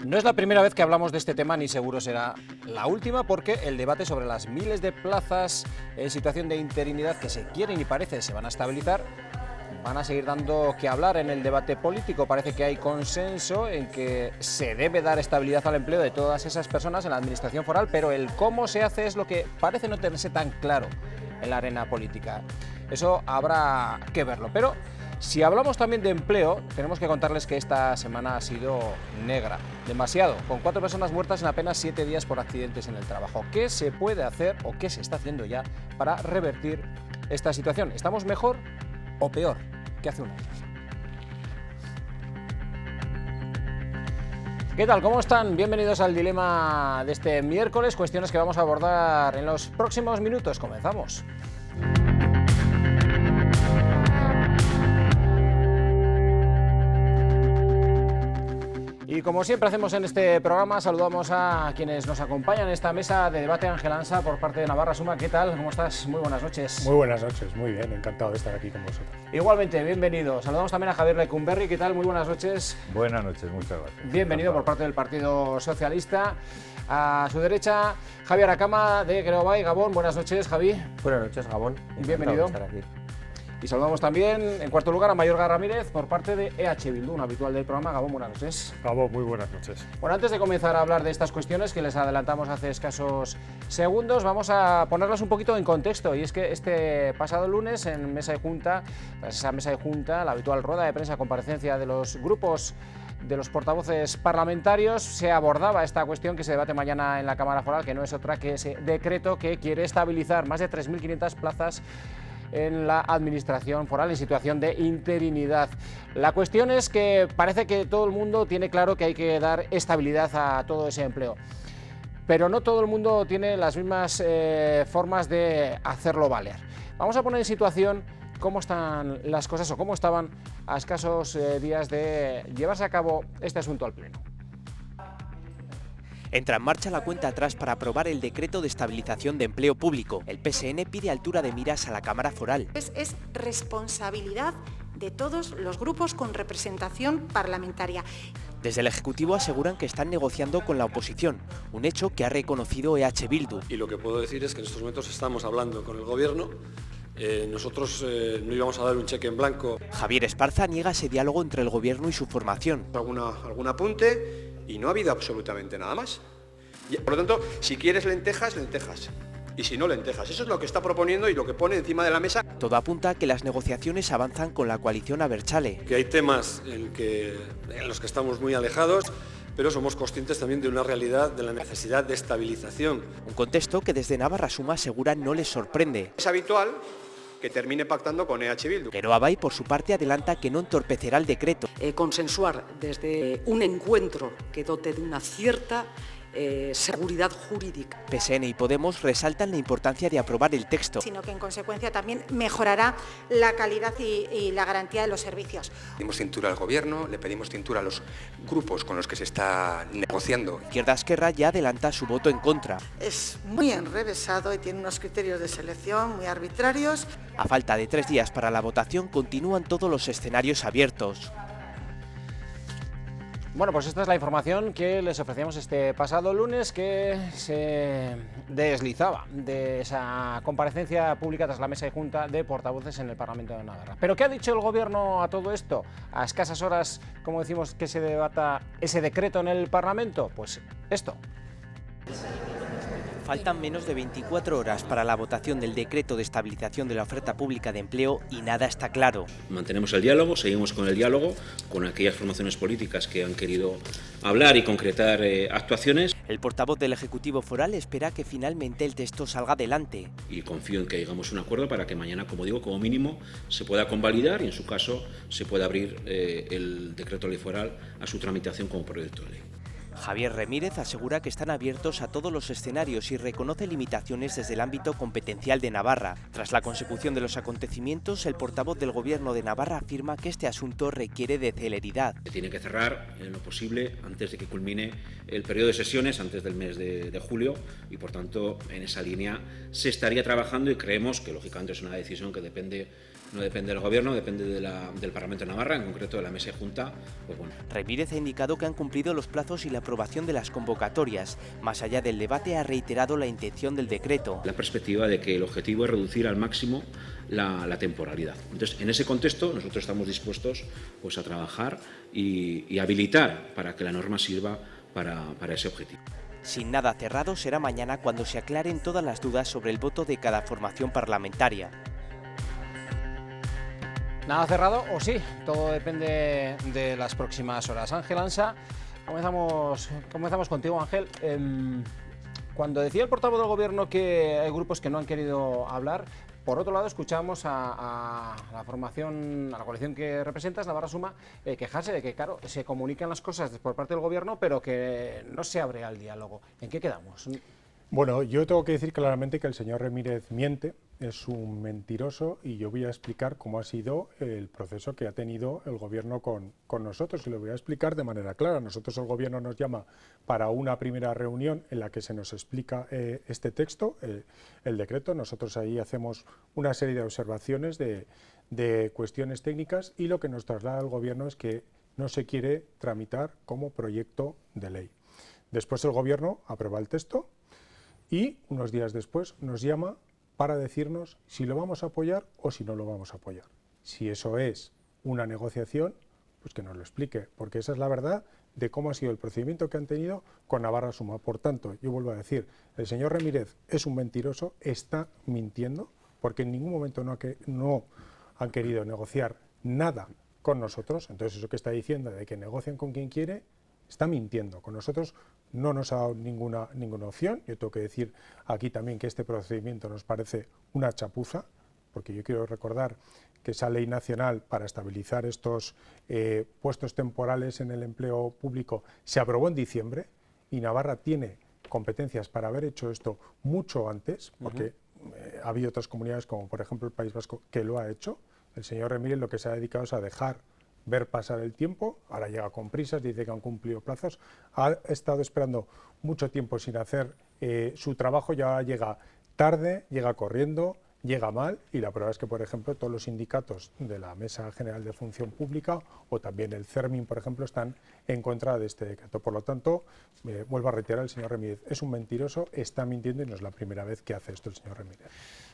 No es la primera vez que hablamos de este tema, ni seguro será la última, porque el debate sobre las miles de plazas en situación de interinidad que se quieren y parece se van a estabilizar, van a seguir dando que hablar en el debate político. Parece que hay consenso en que se debe dar estabilidad al empleo de todas esas personas en la administración foral, pero el cómo se hace es lo que parece no tenerse tan claro en la arena política. Eso habrá que verlo, pero si hablamos también de empleo, tenemos que contarles que esta semana ha sido negra, demasiado, con 4 personas muertas en apenas 7 días por accidentes en el trabajo. ¿Qué se puede hacer o qué se está haciendo ya para revertir esta situación? ¿Estamos mejor o peor que hace un año? ¿Qué tal? ¿Cómo están? Bienvenidos al dilema de este miércoles, cuestiones que vamos a abordar en los próximos minutos. Comenzamos. Y como siempre hacemos en este programa, saludamos a quienes nos acompañan en esta mesa de debate. Ángel Ansa, por parte de Navarra Suma, ¿qué tal? ¿Cómo estás? Muy buenas noches. Muy buenas noches, muy bien, encantado de estar aquí con vosotros. Igualmente, bienvenido. Saludamos también a Javier Lecumberri, ¿qué tal? Muy buenas noches. Buenas noches, muchas gracias. Bienvenido por parte del Partido Socialista. A su derecha, Javier Acama de Greobay, Gabón. Buenas noches, Javi. Buenas noches, Gabón. Bienvenido. De estar aquí. Y saludamos también, en cuarto lugar, a Mayorga Ramírez por parte de EH Bildu, un habitual del programa. Gabón, buenas noches. Gabón, muy buenas noches. Bueno, antes de comenzar a hablar de estas cuestiones que les adelantamos hace escasos segundos, vamos a ponerlas un poquito en contexto. Y es que este pasado lunes, en mesa de junta, tras esa mesa de junta, la habitual rueda de prensa, comparecencia de los grupos de los portavoces parlamentarios, se abordaba esta cuestión que se debate mañana en la Cámara Foral, que no es otra que ese decreto que quiere estabilizar más de 3.500 plazas en la administración foral en situación de interinidad. La cuestión es que parece que todo el mundo tiene claro que hay que dar estabilidad a todo ese empleo, pero no todo el mundo tiene las mismas formas de hacerlo valer. Vamos a poner en situación cómo están las cosas o cómo estaban a escasos días de llevarse a cabo este asunto al Pleno. Entra en marcha la cuenta atrás para aprobar el decreto de estabilización de empleo público. El PSN pide altura de miras a la Cámara Foral. Es responsabilidad de todos los grupos con representación parlamentaria. Desde el Ejecutivo aseguran que están negociando con la oposición, un hecho que ha reconocido EH Bildu. Y lo que puedo decir es que en estos momentos estamos hablando con el Gobierno. Nosotros no íbamos a dar un cheque en blanco. Javier Esparza niega ese diálogo entre el Gobierno y su formación. Algún apunte y no ha habido absolutamente nada más. Por lo tanto, si quieres lentejas, lentejas. Y si no, lentejas. Eso es lo que está proponiendo y lo que pone encima de la mesa. Todo apunta a que las negociaciones avanzan con la coalición Abertzale. Que hay temas en los que estamos muy alejados, pero somos conscientes también de una realidad, de la necesidad de estabilización. Un contexto que desde Navarra Suma asegura no les sorprende. Es habitual que termine pactando con EH Bildu. Pero Abay, por su parte, adelanta que no entorpecerá el decreto. Consensuar desde un encuentro que dote de una cierta seguridad jurídica. PSN y Podemos resaltan la importancia de aprobar el texto. Sino que en consecuencia también mejorará la calidad y la garantía de los servicios. Pedimos cintura al Gobierno, le pedimos cintura a los grupos con los que se está negociando. Izquierda Esquerra ya adelanta su voto en contra. Es muy enrevesado y tiene unos criterios de selección muy arbitrarios. A falta de 3 días para la votación, continúan todos los escenarios abiertos. Bueno, pues esta es la información que les ofrecíamos este pasado lunes, que se deslizaba de esa comparecencia pública tras la mesa de junta de portavoces en el Parlamento de Navarra. ¿Pero qué ha dicho el Gobierno a todo esto? A escasas horas, como decimos, que se debata ese decreto en el Parlamento, pues esto. Faltan menos de 24 horas para la votación del decreto de estabilización de la oferta pública de empleo y nada está claro. Mantenemos el diálogo, seguimos con el diálogo con aquellas formaciones políticas que han querido hablar y concretar actuaciones. El portavoz del Ejecutivo Foral espera que finalmente el texto salga adelante. Y confío en que llegamos a un acuerdo para que mañana, como digo, como mínimo se pueda convalidar y en su caso se pueda abrir el decreto ley foral a su tramitación como proyecto de ley. Javier Ramírez asegura que están abiertos a todos los escenarios y reconoce limitaciones desde el ámbito competencial de Navarra. Tras la consecución de los acontecimientos, el portavoz del Gobierno de Navarra afirma que este asunto requiere de celeridad. Se tiene que cerrar en lo posible antes de que culmine el periodo de sesiones, antes del mes de julio, y por tanto en esa línea se estaría trabajando y creemos que lógicamente es una decisión que depende no depende del Gobierno, depende del Parlamento de Navarra, en concreto de la Mesa y Junta. Pues bueno. Remírez ha indicado que han cumplido los plazos y la aprobación de las convocatorias. Más allá del debate, ha reiterado la intención del decreto. La perspectiva de que el objetivo es reducir al máximo la temporalidad. Entonces, en ese contexto, nosotros estamos dispuestos pues, a trabajar y habilitar para que la norma sirva para ese objetivo. Sin nada cerrado, será mañana cuando se aclaren todas las dudas sobre el voto de cada formación parlamentaria. ¿Nada cerrado o sí? Todo depende de las próximas horas. Ángel Ansa, comenzamos contigo, Ángel. Cuando decía el portavoz del Gobierno que hay grupos que no han querido hablar, por otro lado escuchamos a la formación, a la coalición que representas, Navarra Suma, quejarse de que, claro, se comunican las cosas por parte del Gobierno, pero que no se abre al diálogo. ¿En qué quedamos? Bueno, yo tengo que decir claramente que el señor Remírez miente, es un mentiroso, y yo voy a explicar cómo ha sido el proceso que ha tenido el Gobierno con nosotros, y lo voy a explicar de manera clara. Nosotros, el Gobierno nos llama para una primera reunión en la que se nos explica este texto, el decreto. Nosotros ahí hacemos una serie de observaciones de cuestiones técnicas, y lo que nos traslada el Gobierno es que no se quiere tramitar como proyecto de ley. Después el Gobierno aprueba el texto y unos días después nos llama para decirnos si lo vamos a apoyar o si no lo vamos a apoyar. Si eso es una negociación, pues que nos lo explique, porque esa es la verdad de cómo ha sido el procedimiento que han tenido con Navarra Suma. Por tanto, yo vuelvo a decir, el señor Remírez es un mentiroso, está mintiendo, porque en ningún momento no han querido negociar nada con nosotros. Entonces eso que está diciendo de que negocian con quien quiere, está mintiendo. Con nosotros no nos ha dado ninguna opción. Yo tengo que decir aquí también que este procedimiento nos parece una chapuza, porque yo quiero recordar que esa ley nacional para estabilizar estos puestos temporales en el empleo público se aprobó en diciembre, y Navarra tiene competencias para haber hecho esto mucho antes, porque ha habido otras comunidades, como por ejemplo el País Vasco, que lo ha hecho. El señor Remírez lo que se ha dedicado es a dejar ver pasar el tiempo, ahora llega con prisas, dice que han cumplido plazos, ha estado esperando mucho tiempo sin hacer su trabajo, ya llega tarde, llega corriendo, llega mal, y la prueba es que, por ejemplo, todos los sindicatos de la Mesa General de Función Pública o también el CERMIN, por ejemplo, están en contra de este decreto. Por lo tanto, vuelvo a reiterar, el señor Remírez es un mentiroso, está mintiendo, y no es la primera vez que hace esto el señor Remírez.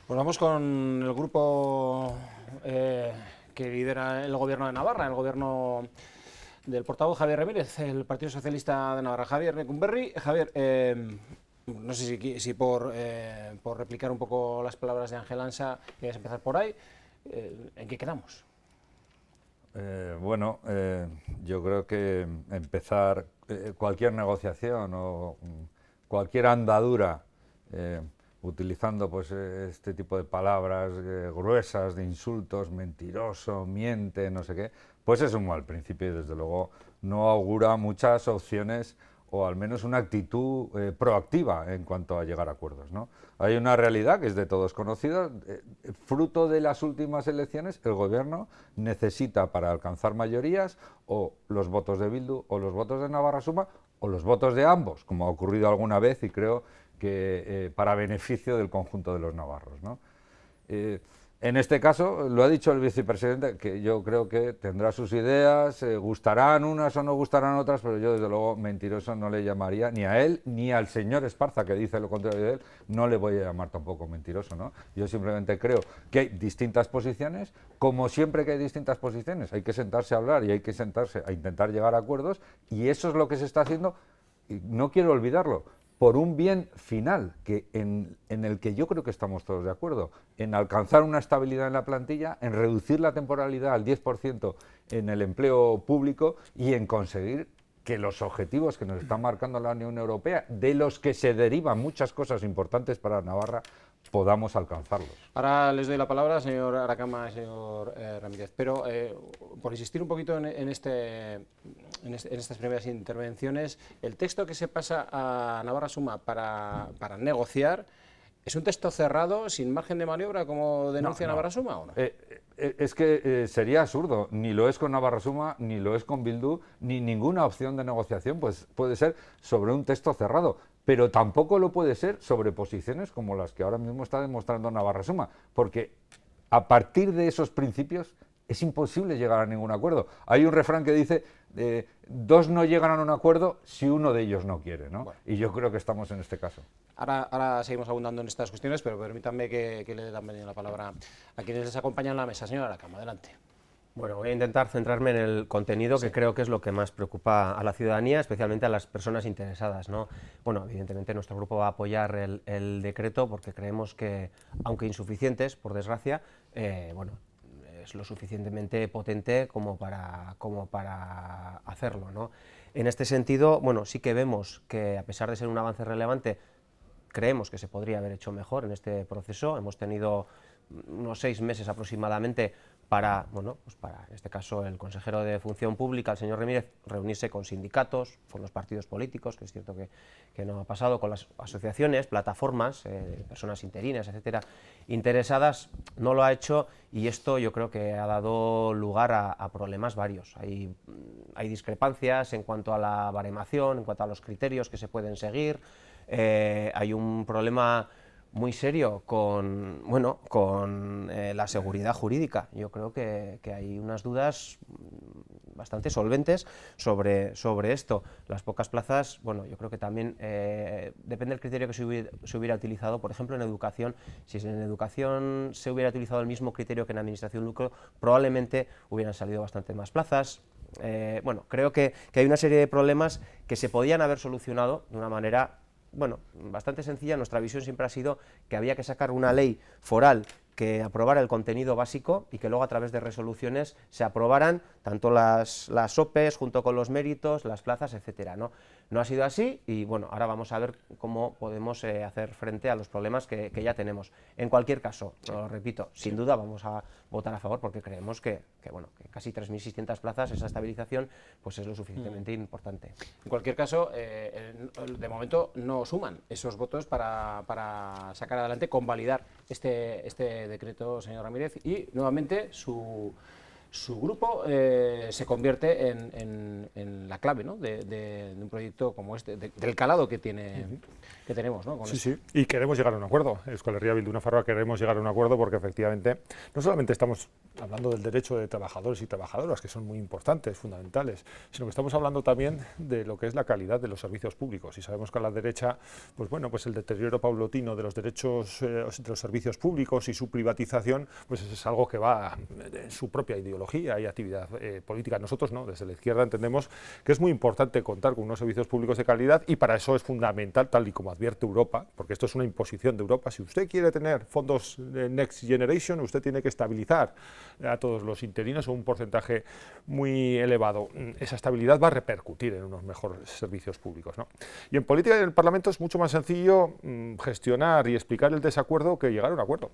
Pues vamos con el grupo que lidera el Gobierno de Navarra, el Gobierno del portavoz Javier Remírez, el Partido Socialista de Navarra. Javier Lecumberri. Javier, no sé si por replicar un poco las palabras de Ángel Ansa, quieres empezar por ahí. ¿En qué quedamos? Bueno, yo creo que empezar cualquier negociación o cualquier andadura utilizando pues este tipo de palabras gruesas, de insultos, mentiroso, miente, no sé qué, pues es un mal principio, y desde luego no augura muchas opciones, o al menos una actitud proactiva en cuanto a llegar a acuerdos, ¿no? Hay una realidad que es de todos conocida, fruto de las últimas elecciones, el Gobierno necesita para alcanzar mayorías o los votos de Bildu o los votos de Navarra Suma o los votos de ambos, como ha ocurrido alguna vez, y creo que para beneficio del conjunto de los navarros, ¿no? En este caso, lo ha dicho el vicepresidente, que yo creo que tendrá sus ideas, gustarán unas o no gustarán otras, pero yo desde luego mentiroso no le llamaría ni a él ni al señor Esparza, que dice lo contrario de él, no le voy a llamar tampoco mentiroso, ¿no? Yo simplemente creo que hay distintas posiciones, como siempre que hay distintas posiciones, hay que sentarse a hablar y hay que sentarse a intentar llegar a acuerdos, y eso es lo que se está haciendo, y no quiero olvidarlo, por un bien final, que en el que yo creo que estamos todos de acuerdo, en alcanzar una estabilidad en la plantilla, en reducir la temporalidad al 10% en el empleo público, y en conseguir que los objetivos que nos está marcando la Unión Europea, de los que se derivan muchas cosas importantes para Navarra, podamos alcanzarlos. Ahora les doy la palabra al señor Aracama y al señor Ramírez, pero por insistir un poquito en estas primeras intervenciones, el texto que se pasa a Navarra Suma para negociar, ¿es un texto cerrado, sin margen de maniobra, como denuncia Navarra Suma, o no? Es que sería absurdo, ni lo es con Navarra Suma, ni lo es con Bildu, ni ninguna opción de negociación pues puede ser sobre un texto cerrado, pero tampoco lo puede ser sobre posiciones como las que ahora mismo está demostrando Navarra Suma, porque a partir de esos principios es imposible llegar a ningún acuerdo. Hay un refrán que dice, dos no llegan a un acuerdo si uno de ellos no quiere, ¿no? Bueno. Y yo creo que estamos en este caso. Ahora seguimos abundando en estas cuestiones, pero permítanme que le dé también la palabra a quienes les acompañan en la mesa. Señora Aracamo, adelante. Bueno, voy a intentar centrarme en el contenido, que creo que es lo que más preocupa a la ciudadanía, especialmente a las personas interesadas, ¿no? Bueno, evidentemente nuestro grupo va a apoyar el decreto porque creemos que, aunque insuficientes, por desgracia, bueno, es lo suficientemente potente como para hacerlo, ¿no? En este sentido, bueno, sí que vemos que, a pesar de ser un avance relevante, creemos que se podría haber hecho mejor en este proceso. Hemos tenido unos 6 meses aproximadamente para, bueno, pues para, en este caso, el consejero de Función Pública, el señor Ramírez, reunirse con sindicatos, con los partidos políticos, que es cierto que no ha pasado, con las asociaciones, plataformas, personas interinas, etcétera, interesadas. No lo ha hecho, y esto yo creo que ha dado lugar a problemas varios. Hay discrepancias en cuanto a la baremación, en cuanto a los criterios que se pueden seguir. Hay un problema muy serio con la seguridad jurídica. Yo creo que hay unas dudas bastante solventes sobre esto. Las pocas plazas, bueno, yo creo que también depende del criterio que se hubiera utilizado. Por ejemplo, en educación, si en educación se hubiera utilizado el mismo criterio que en administración lucro, probablemente hubieran salido bastante más plazas. Bueno, creo que hay una serie de problemas que se podían haber solucionado de una manera, bueno, bastante sencilla. Nuestra visión siempre ha sido que había que sacar una ley foral que aprobara el contenido básico y que luego, a través de resoluciones, se aprobaran tanto las OPEs junto con los méritos, las plazas, etcétera, ¿no? No ha sido así, y bueno, ahora vamos a ver cómo podemos hacer frente a los problemas que ya tenemos. En cualquier caso, lo repito, sin duda vamos a votar a favor, porque creemos que casi 3.600 plazas, esa estabilización, pues es lo suficientemente importante. En cualquier caso, de momento no suman esos votos para sacar adelante, convalidar este decreto, señor Ramírez, y nuevamente su grupo se convierte en la clave, ¿no?, de un proyecto como este, del calado que tenemos, ¿no? Sí, y queremos llegar a un acuerdo. Euskal Herria Bildu Nafarroa queremos llegar a un acuerdo porque, efectivamente, no solamente estamos hablando del derecho de trabajadores y trabajadoras, que son muy importantes, fundamentales, sino que estamos hablando también de lo que es la calidad de los servicios públicos. Y sabemos que a la derecha, pues bueno, pues el deterioro paulatino de los derechos de los servicios públicos y su privatización, pues es algo que va en su propia ideología y actividad política. Nosotros no, desde la izquierda entendemos que es muy importante contar con unos servicios públicos de calidad, y para eso es fundamental, tal y como advierte Europa, porque esto es una imposición de Europa. Si usted quiere tener fondos de Next Generation, usted tiene que estabilizar a todos los interinos a un porcentaje muy elevado. Esa estabilidad va a repercutir en unos mejores servicios públicos, ¿no? Y en política y en el Parlamento es mucho más sencillo gestionar y explicar el desacuerdo que llegar a un acuerdo.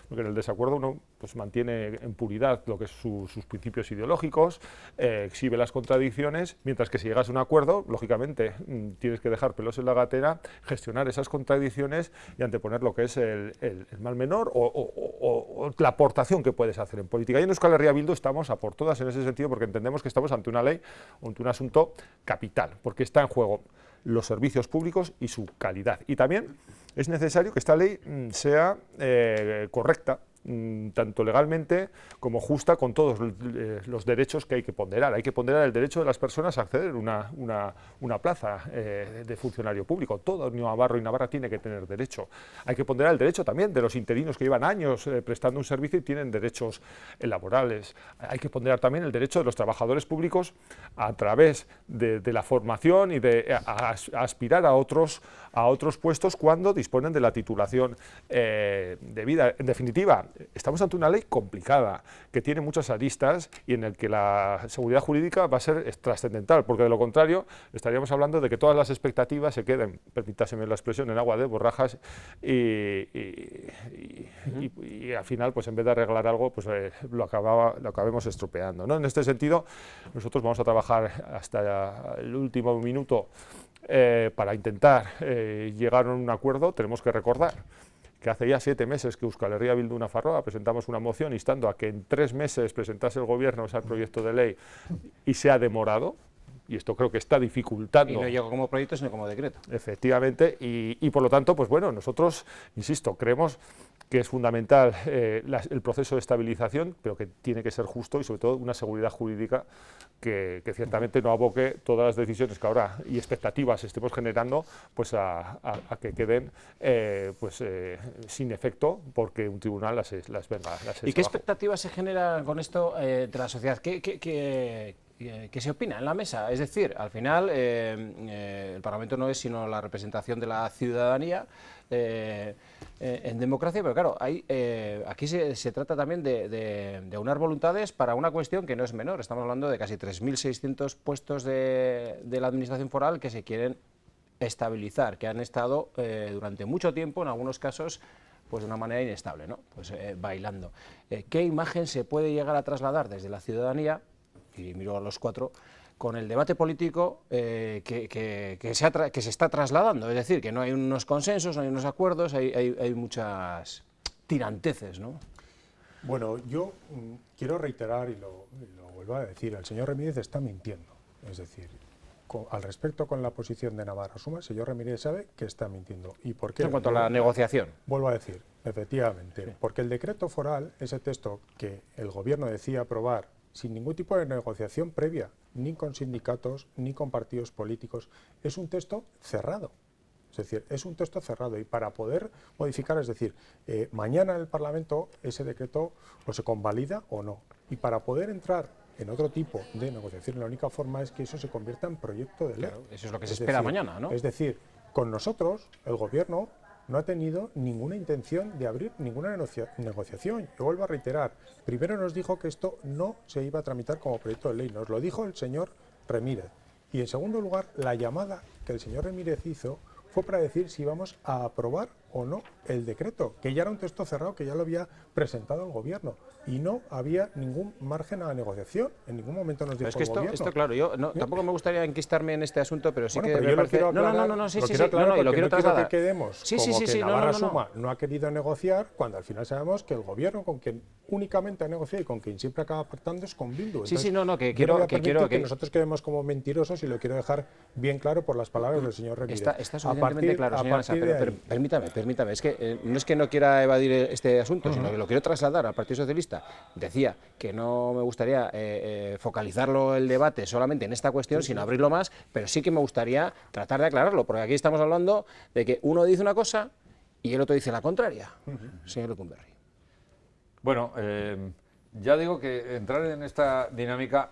Porque en el desacuerdo uno pues mantiene en puridad lo que es sus principios ideológicos, exhibe las contradicciones, mientras que si llegas a un acuerdo, lógicamente tienes que dejar pelos en la gatera, gestionar esas contradicciones y anteponer lo que es el mal menor o la aportación que puedes hacer en política. Y en Euskal Herria Bildu estamos a por todas en ese sentido, porque entendemos que estamos ante una ley, ante un asunto capital, porque está en juego los servicios públicos y su calidad. Y también es necesario que esta ley sea correcta, tanto legalmente como justa, con todos los derechos que hay que ponderar. Hay que ponderar el derecho de las personas a acceder a una plaza de funcionario público. Todo navarro y navarra tiene que tener derecho. Hay que ponderar el derecho también de los interinos que llevan años prestando un servicio y tienen derechos laborales. Hay que ponderar también el derecho de los trabajadores públicos a través de la formación y de aspirar a otros puestos cuando disponen de la titulación debida. En definitiva, estamos ante una ley complicada, que tiene muchas aristas y en el que la seguridad jurídica va a ser trascendental, porque de lo contrario estaríamos hablando de que todas las expectativas se queden, permítaseme la expresión, en agua de borrajas y al final, pues en vez de arreglar algo, pues lo acabemos estropeando, ¿no? En este sentido, nosotros vamos a trabajar hasta el último minuto para intentar llegar a un acuerdo. Tenemos que recordar que hace ya 7 meses que Euskal Herria Bildu Nafarroa presentamos una moción instando a que en 3 meses presentase el Gobierno ese proyecto de ley y se ha demorado. y esto creo que está dificultando. Y no llega como proyecto, sino como decreto. Efectivamente, y por lo tanto, pues bueno, nosotros, insisto, creemos que es fundamental el proceso de estabilización, pero que tiene que ser justo y sobre todo una seguridad jurídica que ciertamente no aboque todas las decisiones que ahora y expectativas estemos generando pues a que queden sin efecto porque un tribunal las venga. ¿Y qué expectativas se generan con esto de la sociedad? ¿Qué se opina en la mesa? Es decir, al final el Parlamento no es sino la representación de la ciudadanía en democracia, pero claro, aquí se trata también de unar voluntades para una cuestión que no es menor. Estamos hablando de casi 3.600 puestos de la Administración foral que se quieren estabilizar, que han estado durante mucho tiempo, en algunos casos, pues de una manera inestable, ¿no? Pues bailando. ¿Qué imagen se puede llegar a trasladar desde la ciudadanía? Y miro a los cuatro, con el debate político que se está trasladando, es decir, que no hay unos consensos, no hay unos acuerdos, hay muchas tiranteces, ¿no? Bueno, yo quiero reiterar y lo vuelvo a decir, el señor Remírez está mintiendo, es decir, al respecto con la posición de Navarra Suma, el señor Remírez sabe que está mintiendo. ¿Y por qué? En cuanto a la negociación. Vuelvo a decir, efectivamente, sí. Porque el decreto foral, ese texto que el gobierno decía aprobar sin ningún tipo de negociación previa, ni con sindicatos, ni con partidos políticos, es un texto cerrado. Es decir, es un texto cerrado y para poder modificar, es decir, mañana en el Parlamento ese decreto o se convalida o no. Y para poder entrar en otro tipo de negociación, la única forma es que eso se convierta en proyecto de ley. Claro, eso es lo que se espera mañana, ¿no? Es decir, con nosotros, el gobierno no ha tenido ninguna intención de abrir ninguna negociación. Yo vuelvo a reiterar, primero nos dijo que esto no se iba a tramitar como proyecto de ley, nos lo dijo el señor Remírez. Y en segundo lugar, la llamada que el señor Remírez hizo fue para decir si íbamos a aprobar o no el decreto, que ya era un texto cerrado, que ya lo había presentado el gobierno, y no había ningún margen a la negociación, en ningún momento nos dijo es que el gobierno. Esto claro, yo tampoco me gustaría enquistarme en este asunto, pero sí bueno, que pero me parece... Lo quiero trasladar. Que quedemos como que Navarra Suma no ha querido negociar, cuando al final sabemos que el gobierno con quien únicamente ha negociado y con quien siempre acaba pactando es con Bildu. Entonces, que nosotros quedemos como mentirosos y lo quiero dejar bien claro por las palabras del señor Remírez. Está suficientemente claro, señora Sá, pero permítame, es que no quiera evadir este asunto, sino que lo quiero trasladar al Partido Socialista. Decía que no me gustaría focalizarlo el debate solamente en esta cuestión, sino abrirlo más, pero sí que me gustaría tratar de aclararlo, porque aquí estamos hablando de que uno dice una cosa y el otro dice la contraria, señor Lecumberri. Bueno, ya digo que entrar en esta dinámica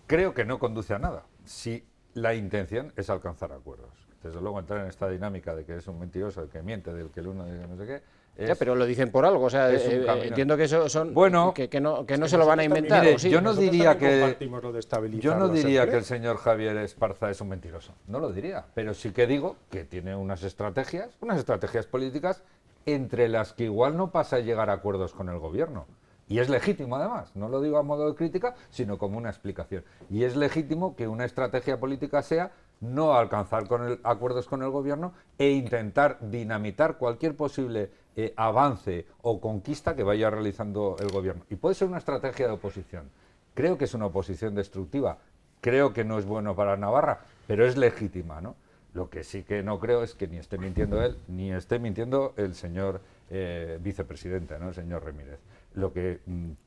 creo que no conduce a nada, si la intención es alcanzar acuerdos. Desde luego entrar en esta dinámica de que es un mentiroso, el que miente, del que el uno dice no sé qué... Ya, pero lo dicen por algo, o sea, entiendo que eso son que no se lo van a inventar. Mire, ¿o sí? yo no diría que que el señor Javier Esparza es un mentiroso, no lo diría, pero sí que digo que tiene unas estrategias políticas entre las que igual no pasa a llegar a acuerdos con el gobierno. Y es legítimo además, no lo digo a modo de crítica, sino como una explicación. Y es legítimo que una estrategia política sea no alcanzar acuerdos con el gobierno e intentar dinamitar cualquier posible avance o conquista que vaya realizando el gobierno. Y puede ser una estrategia de oposición. Creo que es una oposición destructiva, creo que no es bueno para Navarra, pero es legítima, ¿no? Lo que sí que no creo es que ni esté mintiendo él, ni esté mintiendo el señor vicepresidente, ¿no? El señor Remírez. Lo que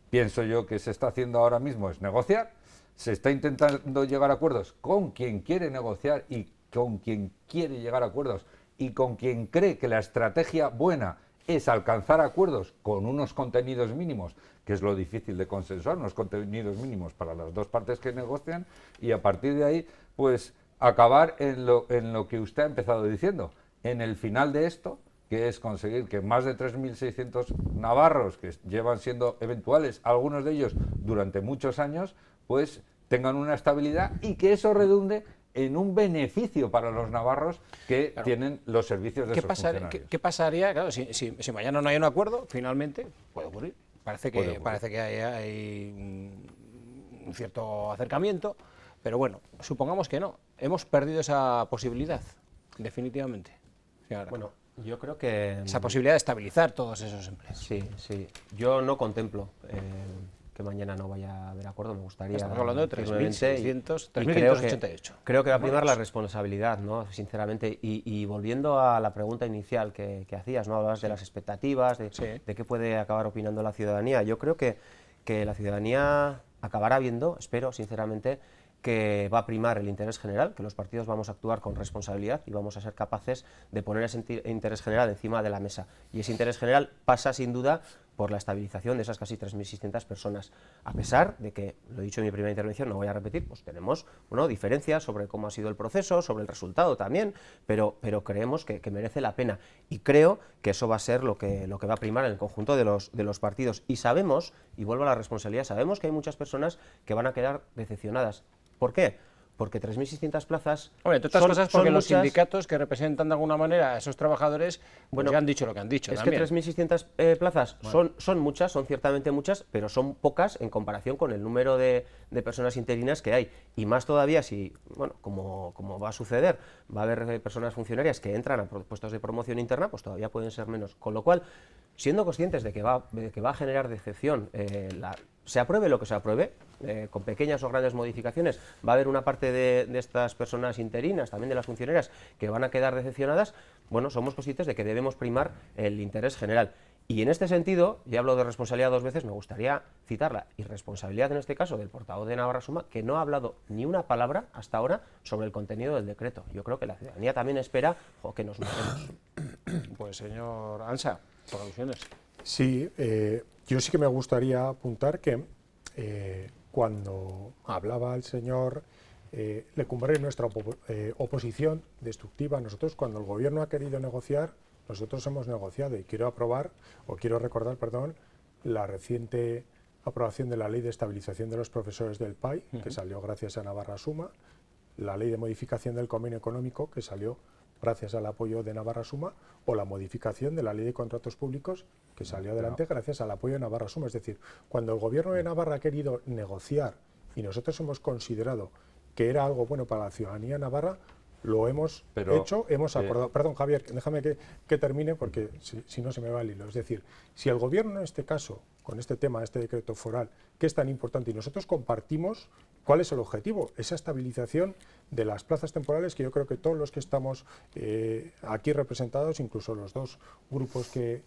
pienso yo que se está haciendo ahora mismo es negociar, se está intentando llegar a acuerdos con quien quiere negociar y con quien quiere llegar a acuerdos y con quien cree que la estrategia buena es alcanzar acuerdos con unos contenidos mínimos, que es lo difícil de consensuar, unos contenidos mínimos para las dos partes que negocian, y a partir de ahí, pues acabar en lo que usted ha empezado diciendo, en el final de esto, que es conseguir que más de 3.600 navarros, que llevan siendo eventuales, algunos de ellos durante muchos años, pues tengan una estabilidad y que eso redunde en un beneficio para los navarros que tienen los servicios de esos funcionarios. ¿Qué pasaría? Claro, si mañana no hay un acuerdo, finalmente puede ocurrir. Parece que hay un cierto acercamiento, pero bueno, supongamos que no. Hemos perdido esa posibilidad, definitivamente. Bueno, yo creo que... Esa posibilidad de estabilizar todos esos empleos. Sí. Yo no contemplo que mañana no vaya a haber acuerdo, me gustaría... Estamos hablando de 3.588. Creo que va a primar la responsabilidad, ¿no? Sinceramente, y volviendo a la pregunta inicial que hacías, ¿no? Hablabas de las expectativas, de qué puede acabar opinando la ciudadanía. Yo creo que la ciudadanía acabará viendo, espero sinceramente, que va a primar el interés general, que los partidos vamos a actuar con responsabilidad y vamos a ser capaces de poner ese interés general encima de la mesa. Y ese interés general pasa sin duda por la estabilización de esas casi 3.600 personas. A pesar de que, lo he dicho en mi primera intervención, no voy a repetir, pues tenemos diferencias sobre cómo ha sido el proceso, sobre el resultado también, pero creemos que merece la pena. Y creo que eso va a ser lo que va a primar en el conjunto de los partidos. Y sabemos, y vuelvo a la responsabilidad, sabemos que hay muchas personas que van a quedar decepcionadas. ¿Por qué? Porque 3.600 plazas... Hombre, entre otras cosas porque los sindicatos que representan de alguna manera a esos trabajadores pues ya han dicho lo que han dicho. Es también. Que 3.600 plazas son muchas, son ciertamente muchas, pero son pocas en comparación con el número de personas interinas que hay. Y más todavía si, como va a suceder, va a haber personas funcionarias que entran a puestos de promoción interna, pues todavía pueden ser menos. Con lo cual, siendo conscientes de que va a generar decepción, se apruebe lo que se apruebe, con pequeñas o grandes modificaciones, va a haber una parte de estas personas interinas, también de las funcionarias, que van a quedar decepcionadas. Bueno, somos conscientes de que debemos primar el interés general. Y en este sentido, ya hablo de responsabilidad 2 veces, me gustaría citar la irresponsabilidad en este caso del portavoz de Navarra Suma, que no ha hablado ni una palabra hasta ahora sobre el contenido del decreto. Yo creo que la ciudadanía también espera que nos metemos. Pues señor Ansa, por alusiones. Sí, yo sí que me gustaría apuntar que cuando hablaba el señor Lecumberri, nuestra oposición destructiva, nosotros cuando el gobierno ha querido negociar, nosotros hemos negociado y quiero recordar, la reciente aprobación de la Ley de Estabilización de los Profesores del PAI, que salió gracias a Navarra Suma, la Ley de Modificación del Convenio Económico, que salió gracias al apoyo de Navarra Suma, o la modificación de la Ley de Contratos Públicos, que salió adelante gracias al apoyo de Navarra Suma. Es decir, cuando el Gobierno de Navarra ha querido negociar y nosotros hemos considerado que era algo bueno para la ciudadanía navarra, lo hemos hecho, hemos acordado. Perdón, Javier, déjame que termine porque si no se me va el hilo. Es decir, si el Gobierno en este caso, con este tema, este decreto foral, que es tan importante, y nosotros compartimos cuál es el objetivo, esa estabilización de las plazas temporales, que yo creo que todos los que estamos aquí representados, incluso los 2 grupos que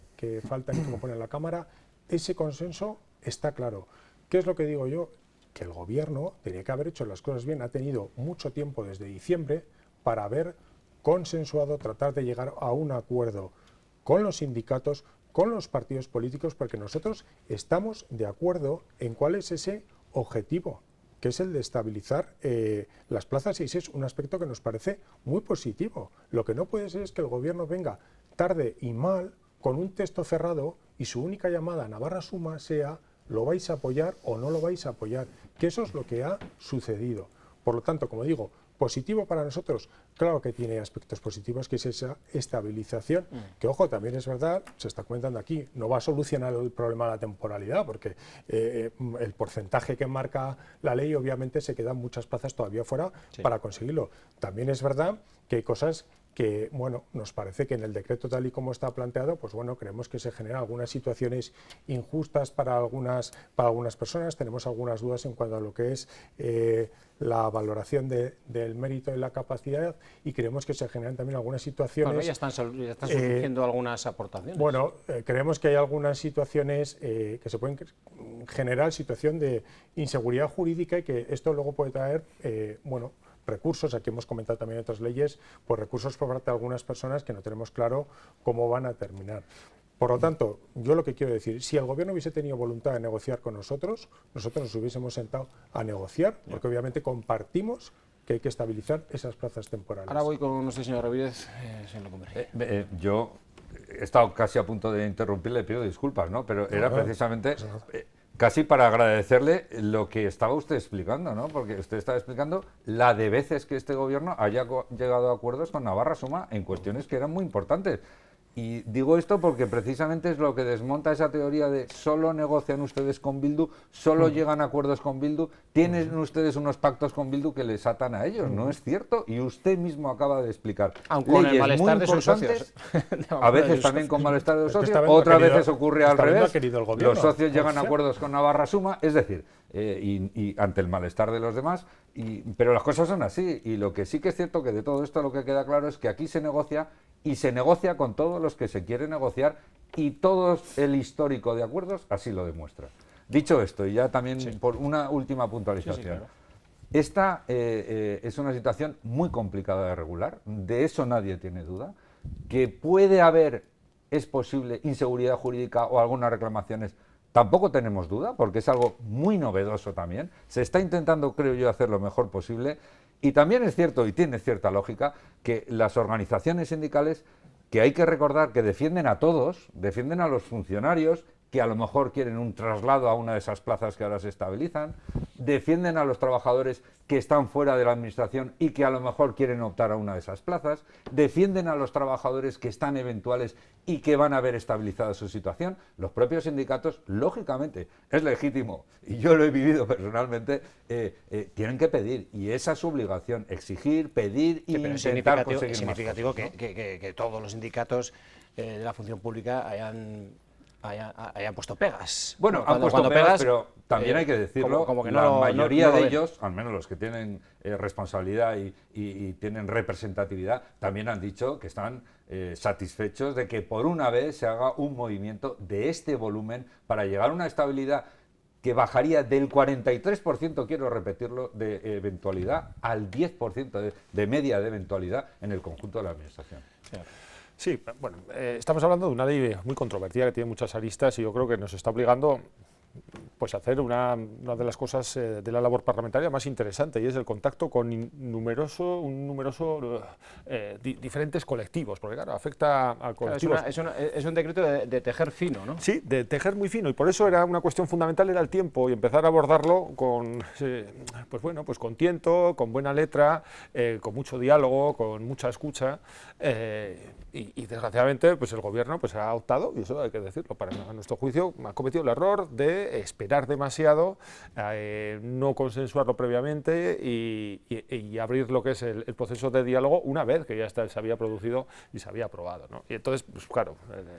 faltan y que componen la Cámara, ese consenso está claro. ¿Qué es lo que digo yo? Que el Gobierno tenía que haber hecho las cosas bien, ha tenido mucho tiempo desde diciembre para haber consensuado, tratar de llegar a un acuerdo con los sindicatos, con los partidos políticos, porque nosotros estamos de acuerdo en cuál es ese objetivo, que es el de estabilizar las plazas, y ese es un aspecto que nos parece muy positivo. Lo que no puede ser es que el Gobierno venga tarde y mal, con un texto cerrado, y su única llamada a Navarra Suma sea ¿lo vais a apoyar o no lo vais a apoyar? Que eso es lo que ha sucedido. Por lo tanto, como digo, positivo para nosotros, claro que tiene aspectos positivos, que es esa estabilización, que ojo, también es verdad, se está comentando aquí, no va a solucionar el problema de la temporalidad, porque el porcentaje que marca la ley, obviamente se quedan muchas plazas todavía fuera para conseguirlo. También es verdad que hay cosas que, nos parece que en el decreto tal y como está planteado, pues creemos que se generan algunas situaciones injustas para algunas personas. Tenemos algunas dudas en cuanto a lo que es la valoración del mérito y la capacidad, y creemos que se generan también algunas situaciones... ya están surgiendo algunas aportaciones. Creemos que hay algunas situaciones que se pueden generar situación de inseguridad jurídica, y que esto luego puede traer, recursos, aquí hemos comentado también otras leyes, pues recursos por parte de algunas personas que no tenemos claro cómo van a terminar. Por lo tanto, yo lo que quiero decir, si el Gobierno hubiese tenido voluntad de negociar con nosotros nos hubiésemos sentado a negociar, porque obviamente compartimos que hay que estabilizar esas plazas temporales. Ahora voy con usted, señor Ramírez, señor Lecumberri. Yo he estado casi a punto de interrumpirle, pido disculpas, ¿no? Pero era precisamente... casi para agradecerle lo que estaba usted explicando, ¿no? Porque usted estaba explicando la de veces que este Gobierno haya llegado a acuerdos con Navarra Suma en cuestiones que eran muy importantes. Y digo esto porque precisamente es lo que desmonta esa teoría de solo negocian ustedes con Bildu, solo llegan a acuerdos con Bildu, tienen ustedes unos pactos con Bildu que les atan a ellos. No es cierto, y usted mismo acaba de explicar. Aunque con el malestar de sus socios. A veces también con malestar de los socios, otras veces ocurre al revés. Los socios llegan a acuerdos con Navarra Suma, es decir, y ante el malestar de los demás, pero las cosas son así. Y lo que sí que es cierto que de todo esto lo que queda claro es que aquí se negocia, y se negocia con todos los que se quiere negociar, y todo el histórico de acuerdos así lo demuestra. Dicho esto, y ya también por una última puntualización, claro. Esta es una situación muy complicada de regular, de eso nadie tiene duda, que puede haber, es posible, inseguridad jurídica o algunas reclamaciones, tampoco tenemos duda, porque es algo muy novedoso también, se está intentando, creo yo, hacer lo mejor posible. Y también es cierto, y tiene cierta lógica, que las organizaciones sindicales, que hay que recordar que defienden a todos, defienden a los funcionarios, que a lo mejor quieren un traslado a una de esas plazas que ahora se estabilizan, defienden a los trabajadores que están fuera de la administración y que a lo mejor quieren optar a una de esas plazas, defienden a los trabajadores que están eventuales y que van a ver estabilizada su situación. Los propios sindicatos, lógicamente, es legítimo, y yo lo he vivido personalmente, tienen que pedir, y esa es su obligación, exigir, pedir y intentar conseguir más. Es significativo que todos los sindicatos de la función pública hayan puesto pegas. Bueno, han puesto pegas, pero también hay que decirlo, como que la mayoría de ellos, al menos los que tienen responsabilidad y tienen representatividad, también han dicho que están satisfechos de que por una vez se haga un movimiento de este volumen para llegar a una estabilidad que bajaría del 43%, quiero repetirlo, de eventualidad al 10% de media de eventualidad en el conjunto de la administración. Sí, bueno, estamos hablando de una ley muy controvertida que tiene muchas aristas y yo creo que nos está obligando pues a hacer una de las cosas de la labor parlamentaria más interesante, y es el contacto con diferentes colectivos, porque claro, afecta a colectivos. Claro, es un decreto de tejer fino, ¿no? Sí, de tejer muy fino, y por eso era una cuestión fundamental, era el tiempo, y empezar a abordarlo con, pues bueno, pues con tiento, con buena letra, con mucho diálogo, con mucha escucha, y desgraciadamente pues el gobierno pues ha optado, y eso hay que decirlo, a nuestro juicio ha cometido el error de esperar demasiado, no consensuarlo previamente y abrir lo que es el proceso de diálogo una vez que ya se había producido y se había aprobado, ¿no? Y entonces, pues claro,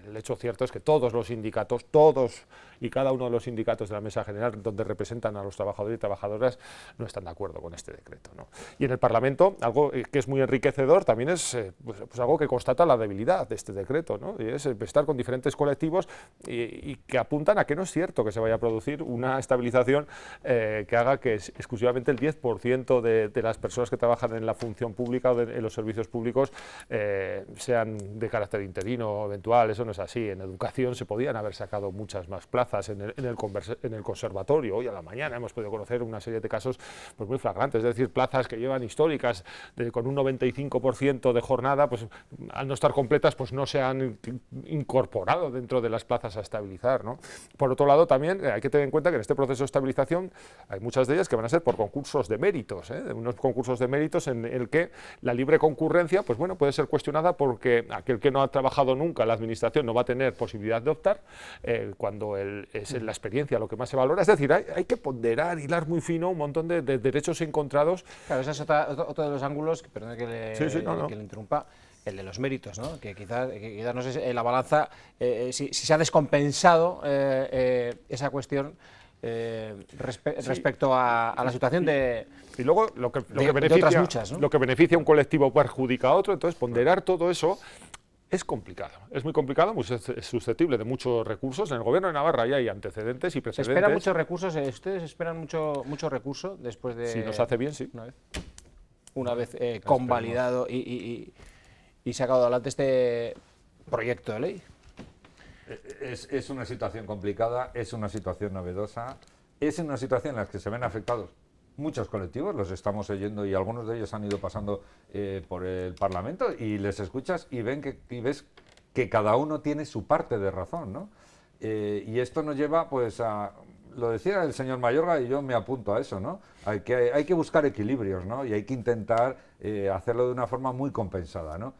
el hecho cierto es que todos los sindicatos, todos y cada uno de los sindicatos de la Mesa General, donde representan a los trabajadores y trabajadoras, no están de acuerdo con este decreto, ¿no? Y en el Parlamento, algo que es muy enriquecedor también es pues algo que constata la debilidad de este decreto, ¿no? Y es estar con diferentes colectivos y que apuntan a que no es cierto que se vaya a producir una estabilización que haga que exclusivamente el 10% de las personas que trabajan en la función pública o en los servicios públicos sean de carácter interino o eventual. Eso no es así. En educación se podían haber sacado muchas más plazas. En el conservatorio, hoy a la mañana hemos podido conocer una serie de casos pues muy flagrantes, es decir, plazas que llevan históricas con un 95% de jornada, pues al no estar completas pues no se han incorporado dentro de las plazas a estabilizar, ¿no? Por otro lado, también hay que tener en cuenta que en este proceso de estabilización hay muchas de ellas que van a ser por concursos de méritos, unos concursos de méritos en el que la libre concurrencia pues bueno, puede ser cuestionada porque aquel que no ha trabajado nunca en la administración no va a tener posibilidad de optar, cuando es la experiencia lo que más se valora. Es decir, hay que ponderar, hilar muy fino un montón de derechos encontrados. Claro, ese es otro de los ángulos, perdón que le interrumpa, el de los méritos, ¿no? Que quizás no sé si la balanza, si se ha descompensado esa cuestión respecto a la situación de... Y luego lo que beneficia, otras muchas, ¿no? Lo que beneficia a un colectivo perjudica a otro, entonces ponderar todo eso es complicado, es muy complicado, es susceptible de muchos recursos. En el gobierno de Navarra ya hay antecedentes y precedentes. ¿Se esperan muchos recursos? ¿Ustedes esperan mucho recurso después de...? Si nos hace bien, sí. Una vez convalidado y sacado adelante este proyecto de ley. Es una situación complicada, es una situación novedosa, es una situación en la que se ven afectados muchos colectivos, los estamos oyendo y algunos de ellos han ido pasando por el Parlamento y les escuchas y ves que cada uno tiene su parte de razón, ¿no? Y esto nos lleva pues a... Lo decía el señor Mayorga y yo me apunto a eso, ¿no? Hay que buscar equilibrios, ¿no? Y hay que intentar hacerlo de una forma muy compensada, ¿no?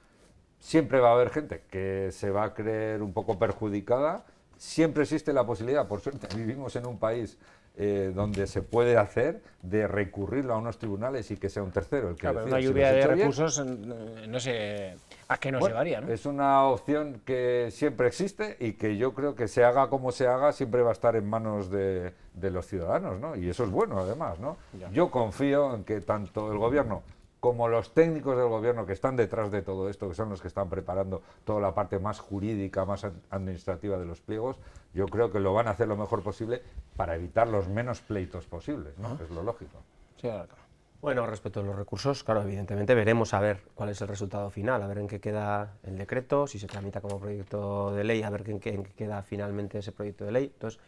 siempre va a haber gente que se va a creer un poco perjudicada, siempre existe la posibilidad, por suerte vivimos en un país donde se puede hacer de recurrirlo a unos tribunales y que sea un tercero el que decida. Una lluvia de recursos, no sé a qué nos llevaría, ¿no? Es una opción que siempre existe y que yo creo que se haga como se haga, siempre va a estar en manos de los ciudadanos, ¿no? Y eso es bueno, además, ¿no? Yo confío en que tanto el gobierno como los técnicos del gobierno que están detrás de todo esto, que son los que están preparando toda la parte más jurídica, más administrativa de los pliegos, yo creo que lo van a hacer lo mejor posible para evitar los menos pleitos posibles, ¿no? Es lo lógico. Sí, claro. Bueno, respecto a los recursos, claro, evidentemente veremos a ver cuál es el resultado final, a ver en qué queda el decreto, si se tramita como proyecto de ley, a ver en qué queda finalmente ese proyecto de ley. Entonces,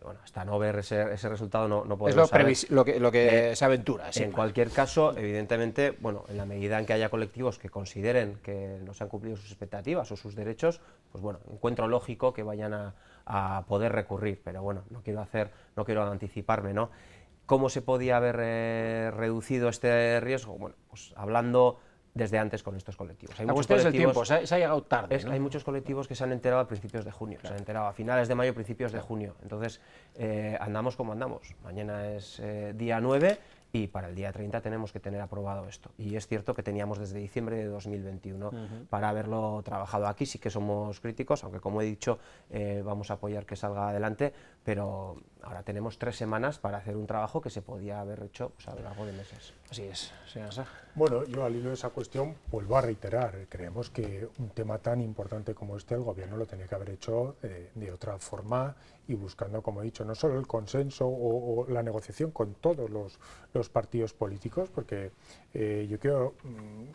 bueno, hasta no ver ese resultado no podemos saber. Es lo que se aventura. En cualquier caso, evidentemente, bueno, en la medida en que haya colectivos que consideren que no se han cumplido sus expectativas o sus derechos, pues bueno, encuentro lógico que vayan a poder recurrir, pero bueno, no quiero anticiparme, ¿no? ¿Cómo se podía haber reducido este riesgo? Bueno, pues hablando desde antes con estos colectivos. La cuestión es el tiempo, se ha llegado tarde, ¿no? Hay muchos colectivos que se han enterado a principios de junio, se han enterado a finales de mayo, principios de junio. Entonces, andamos como andamos. Mañana es día 9 y para el día 30 tenemos que tener aprobado esto. Y es cierto que teníamos desde diciembre de 2021 para haberlo trabajado. Aquí sí que somos críticos, aunque como he dicho, vamos a apoyar que salga adelante, pero ahora tenemos 3 semanas para hacer un trabajo que se podía haber hecho pues, a lo largo de meses. Así es, señora Sá. Bueno, yo al hilo de esa cuestión vuelvo a reiterar, creemos que un tema tan importante como este el gobierno lo tenía que haber hecho de otra forma y buscando, como he dicho, no solo el consenso o la negociación con todos los partidos políticos, porque yo quiero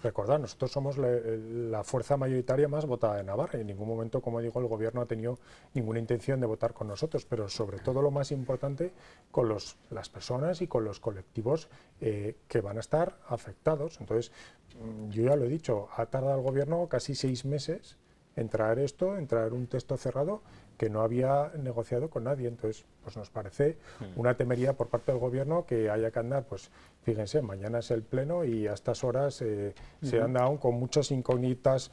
recordar, nosotros somos la fuerza mayoritaria más votada de Navarra y en ningún momento, como digo, el gobierno ha tenido ninguna intención de votar con nosotros, pero sobre todo lo más importante con las personas y con los colectivos que van a estar afectados. Entonces, yo ya lo he dicho, ha tardado el gobierno casi 6 meses en traer esto, en traer un texto cerrado que no había negociado con nadie. Entonces, pues nos parece una temeridad por parte del gobierno que haya que andar, pues fíjense, mañana es el pleno y a estas horas se anda aún con muchas incógnitas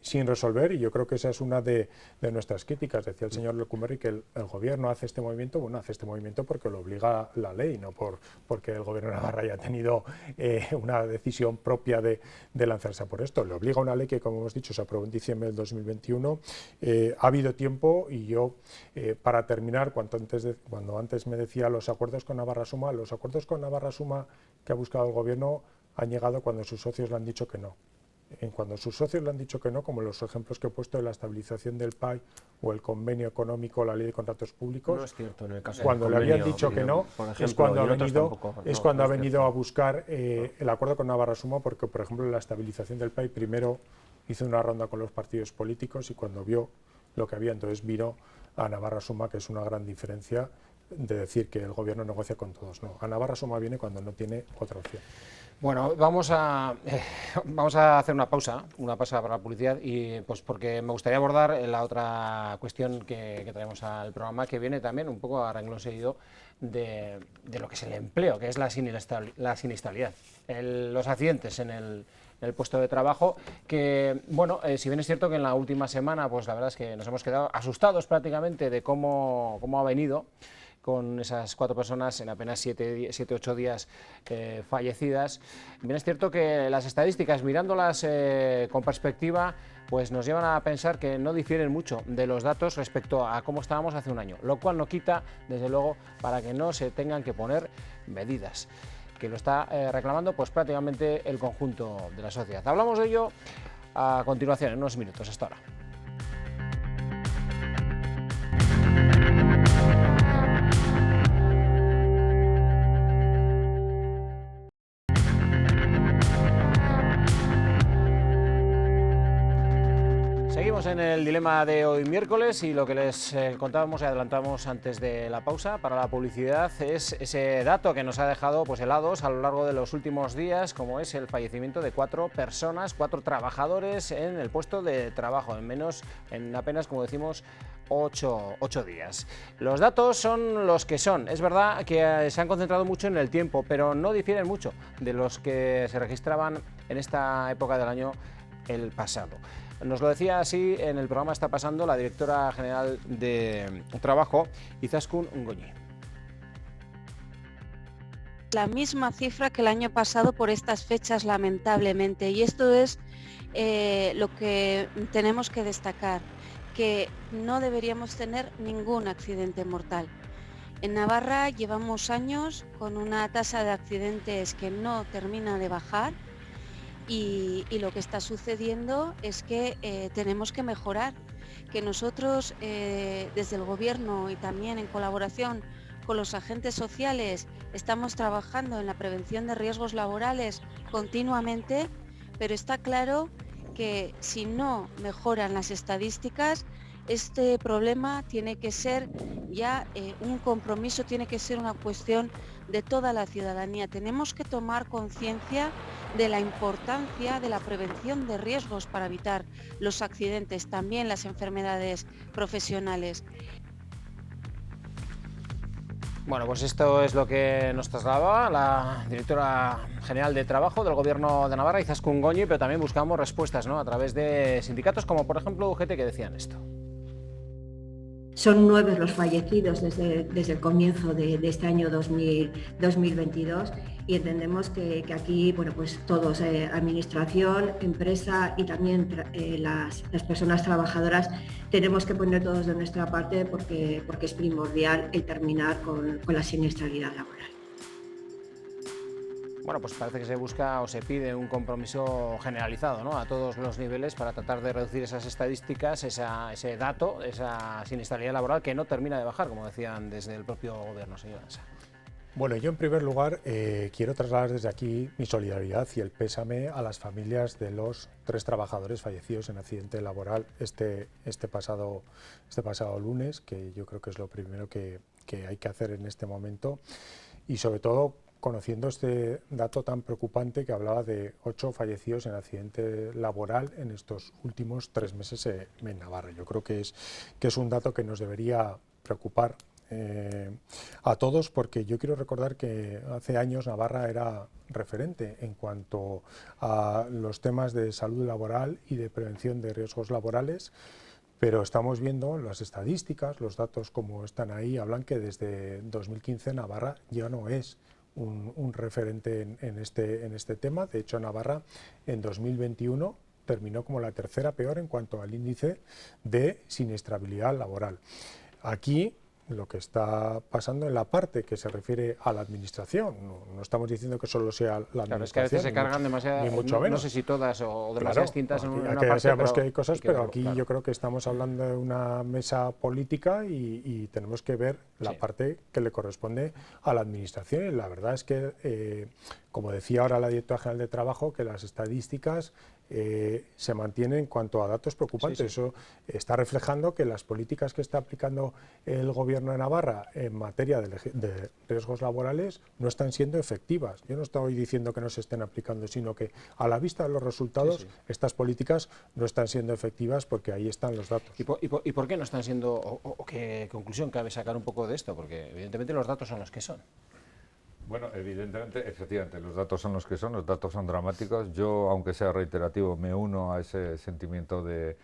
sin resolver, y yo creo que esa es una de nuestras críticas. Decía el señor Lecumberri que el gobierno hace este movimiento, bueno, hace este movimiento porque lo obliga la ley, no porque el gobierno de Navarra haya tenido una decisión propia de lanzarse por esto. Le obliga una ley que, como hemos dicho, se aprobó en diciembre del 2021. Ha habido tiempo y yo, para terminar, cuando antes me decía los acuerdos con Navarra Suma que ha buscado el gobierno han llegado cuando sus socios le han dicho que no. Cuando sus socios le han dicho que no, como los ejemplos que he puesto de la estabilización del PAI o el convenio económico o la ley de contratos públicos, no es cierto, en el caso cuando le habían dicho que no, ejemplo, es cuando ha venido a buscar el acuerdo con Navarra Suma, porque, por ejemplo, la estabilización del PAI primero hizo una ronda con los partidos políticos y cuando vio lo que había, entonces vino a Navarra Suma, que es una gran diferencia de decir que el gobierno negocia con todos. No, a Navarra Suma viene cuando no tiene otra opción. Bueno, vamos a hacer una pausa para la publicidad, y pues porque me gustaría abordar la otra cuestión que traemos al programa, que viene también un poco a renglón seguido de lo que es el empleo, que es la siniestralidad, los accidentes en el puesto de trabajo, que, bueno, si bien es cierto que en la última semana, pues la verdad es que nos hemos quedado asustados prácticamente de cómo ha venido, con esas 4 personas en apenas 7-8 días fallecidas. Bien es cierto que las estadísticas, mirándolas con perspectiva, pues nos llevan a pensar que no difieren mucho de los datos respecto a cómo estábamos hace un año, lo cual no quita, desde luego, para que no se tengan que poner medidas, que lo está reclamando pues prácticamente el conjunto de la sociedad. Hablamos de ello a continuación, en unos minutos. Hasta ahora. Seguimos en el dilema de hoy miércoles, y lo que les contábamos y adelantamos antes de la pausa para la publicidad es ese dato que nos ha dejado pues helados a lo largo de los últimos días, como es el fallecimiento de 4 personas, 4 trabajadores en el puesto de trabajo, en apenas, como decimos, 8 días. Los datos son los que son. Es verdad que se han concentrado mucho en el tiempo, pero no difieren mucho de los que se registraban en esta época del año el pasado. Nos lo decía así en el programa Está Pasando la directora general de Trabajo, Izaskun Goñi. La misma cifra que el año pasado por estas fechas, lamentablemente, y esto es lo que tenemos que destacar, que no deberíamos tener ningún accidente mortal. En Navarra llevamos años con una tasa de accidentes que no termina de bajar y lo que está sucediendo es que tenemos que mejorar, que nosotros desde el Gobierno y también en colaboración con los agentes sociales estamos trabajando en la prevención de riesgos laborales continuamente, pero está claro que si no mejoran las estadísticas, este problema tiene que ser ya un compromiso, tiene que ser una cuestión de toda la ciudadanía. Tenemos que tomar conciencia de la importancia de la prevención de riesgos para evitar los accidentes, también las enfermedades profesionales. Bueno, pues esto es lo que nos trasladaba la directora general de Trabajo del Gobierno de Navarra, Izaskun Goñi, pero también buscamos respuestas, ¿no?, a través de sindicatos como por ejemplo UGT, que decían esto. Son 9 los fallecidos desde el comienzo de este año 2022 y entendemos que aquí, bueno, pues todos, administración, empresa y también las personas trabajadoras, tenemos que poner todos de nuestra parte porque es primordial el terminar con la siniestralidad laboral. Bueno, pues parece que se busca o se pide un compromiso generalizado, ¿no?, a todos los niveles para tratar de reducir esas estadísticas, ese dato, esa siniestralidad laboral que no termina de bajar, como decían desde el propio Gobierno, señora Ansa. Bueno, yo en primer lugar quiero trasladar desde aquí mi solidaridad y el pésame a las familias de los 3 trabajadores fallecidos en accidente laboral este pasado lunes, que yo creo que es lo primero que hay que hacer en este momento, y sobre todo conociendo este dato tan preocupante que hablaba de 8 fallecidos en accidente laboral en estos últimos 3 meses en Navarra. Yo creo que es un dato que nos debería preocupar a todos, porque yo quiero recordar que hace años Navarra era referente en cuanto a los temas de salud laboral y de prevención de riesgos laborales, pero estamos viendo las estadísticas, los datos como están ahí, hablan que desde 2015 Navarra ya no es un referente en este tema. De hecho, Navarra en 2021 terminó como la 3ª peor en cuanto al índice de siniestrabilidad laboral. Aquí lo que está pasando en la parte que se refiere a la administración, no estamos diciendo que solo sea la administración. Claro, es que a veces se cargan demasiadas, ni mucho menos. No sé si todas o demasiadas tintas en una parte. Ya sabemos que hay cosas, pero aquí claro, yo creo que estamos hablando de una mesa política y tenemos que ver la parte que le corresponde a la administración. Y la verdad es que, como decía ahora la directora general de Trabajo, que las estadísticas se mantienen en cuanto a datos preocupantes. Eso está reflejando que las políticas que está aplicando el Gobierno de Navarra en materia de riesgos laborales no están siendo efectivas. Yo no estoy diciendo que no se estén aplicando, sino que a la vista de los resultados estas políticas no están siendo efectivas, porque ahí están los datos. ¿Y por qué no están siendo, o qué conclusión cabe sacar un poco de esto? Porque evidentemente los datos son los que son. Bueno, evidentemente, efectivamente, los datos son los que son, los datos son dramáticos. Yo, aunque sea reiterativo, me uno a ese sentimiento de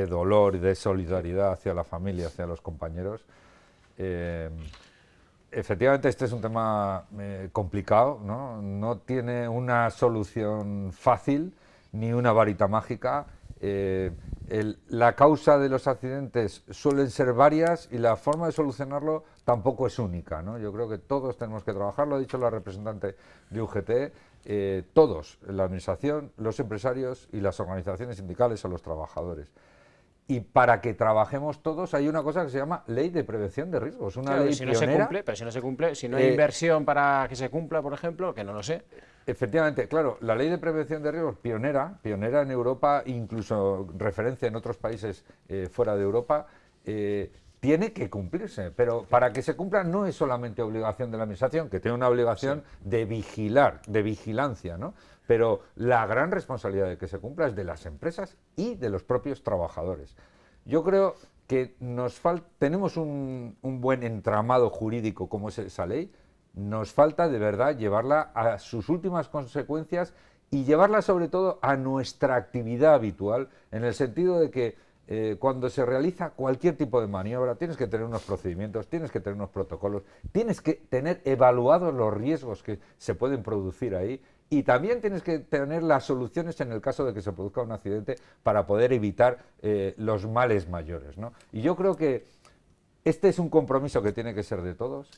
dolor y de solidaridad hacia la familia, hacia los compañeros. Efectivamente, este es un tema complicado, ¿no? No tiene una solución fácil ni una varita mágica. La causa de los accidentes suelen ser varias y la forma de solucionarlo tampoco es única, ¿no? Yo creo que todos tenemos que trabajar, lo ha dicho la representante de UGT, todos, la administración, los empresarios y las organizaciones sindicales o los trabajadores. Y para que trabajemos todos hay una cosa que se llama Ley de Prevención de Riesgos, una ley si pionera. No se cumple, pero si no se cumple, si no hay inversión para que se cumpla, por ejemplo, que no lo sé. Efectivamente, claro, la Ley de Prevención de Riesgos, pionera en Europa, incluso referencia en otros países fuera de Europa, tiene que cumplirse, pero para que se cumpla no es solamente obligación de la administración, que tiene una obligación de vigilar, de vigilancia, ¿no? Pero la gran responsabilidad de que se cumpla es de las empresas y de los propios trabajadores. Yo creo que tenemos un buen entramado jurídico como es esa ley, nos falta de verdad llevarla a sus últimas consecuencias y llevarla sobre todo a nuestra actividad habitual, en el sentido de que cuando se realiza cualquier tipo de maniobra tienes que tener unos procedimientos, tienes que tener unos protocolos, tienes que tener evaluados los riesgos que se pueden producir ahí y también tienes que tener las soluciones en el caso de que se produzca un accidente para poder evitar los males mayores, ¿no? Y yo creo que este es un compromiso que tiene que ser de todos.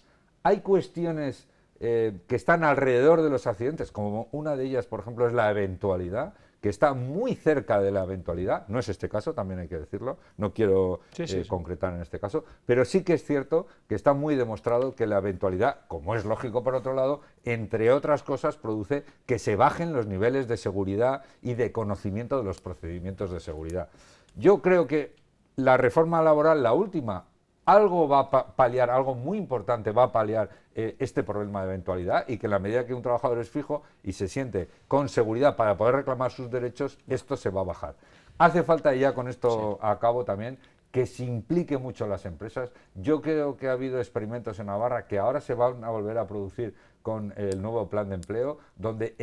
Hay cuestiones que están alrededor de los accidentes, como una de ellas, por ejemplo, es la eventualidad, que está muy cerca de la eventualidad. No es este caso, también hay que decirlo, no quiero concretar en este caso, pero sí que es cierto que está muy demostrado que la eventualidad, como es lógico por otro lado, entre otras cosas produce que se bajen los niveles de seguridad y de conocimiento de los procedimientos de seguridad. Yo creo que la reforma laboral, la última, algo va a paliar, algo muy importante va a paliar este problema de eventualidad, y que en la medida que un trabajador es fijo y se siente con seguridad para poder reclamar sus derechos, esto se va a bajar. Hace falta, y ya con esto acabo también, que se implique mucho las empresas. Yo creo que ha habido experimentos en Navarra que ahora se van a volver a producir con el nuevo plan de empleo, donde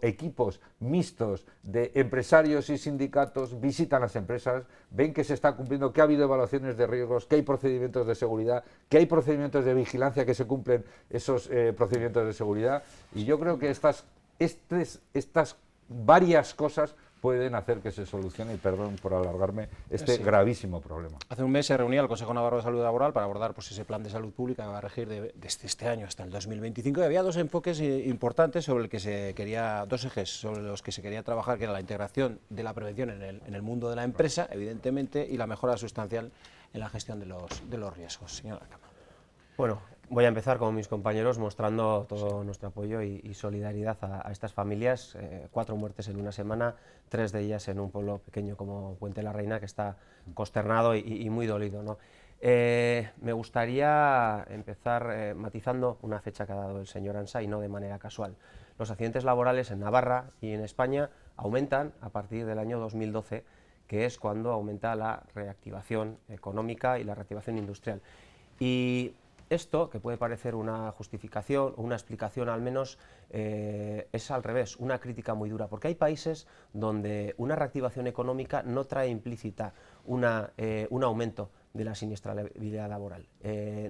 equipos mixtos de empresarios y sindicatos visitan las empresas, ven que se está cumpliendo, que ha habido evaluaciones de riesgos, que hay procedimientos de seguridad, que hay procedimientos de vigilancia, que se cumplen esos procedimientos de seguridad, y yo creo que estas varias cosas pueden hacer que se solucione, y perdón por alargarme, este gravísimo problema. Hace un mes se reunía el Consejo Navarro de Salud Laboral para abordar ese plan de salud pública que va a regir desde este año hasta el 2025, y había dos enfoques importantes sobre el que se quería, dos ejes sobre los que se quería trabajar, que era la integración de la prevención en el mundo de la empresa, evidentemente, y la mejora sustancial en la gestión de los riesgos. Señora Cama. Bueno, voy a empezar con mis compañeros mostrando todo nuestro apoyo y solidaridad a estas familias. 4 muertes en una semana, 3 de ellas en un pueblo pequeño como Puente la Reina, que está consternado y muy dolido, ¿no? Me gustaría empezar matizando una fecha que ha dado el señor Ansa, y no de manera casual. Los accidentes laborales en Navarra y en España aumentan a partir del año 2012, que es cuando aumenta la reactivación económica y la reactivación industrial. Y esto, que puede parecer una justificación o una explicación al menos, es al revés, una crítica muy dura, porque hay países donde una reactivación económica no trae implícita un aumento de la siniestralidad laboral.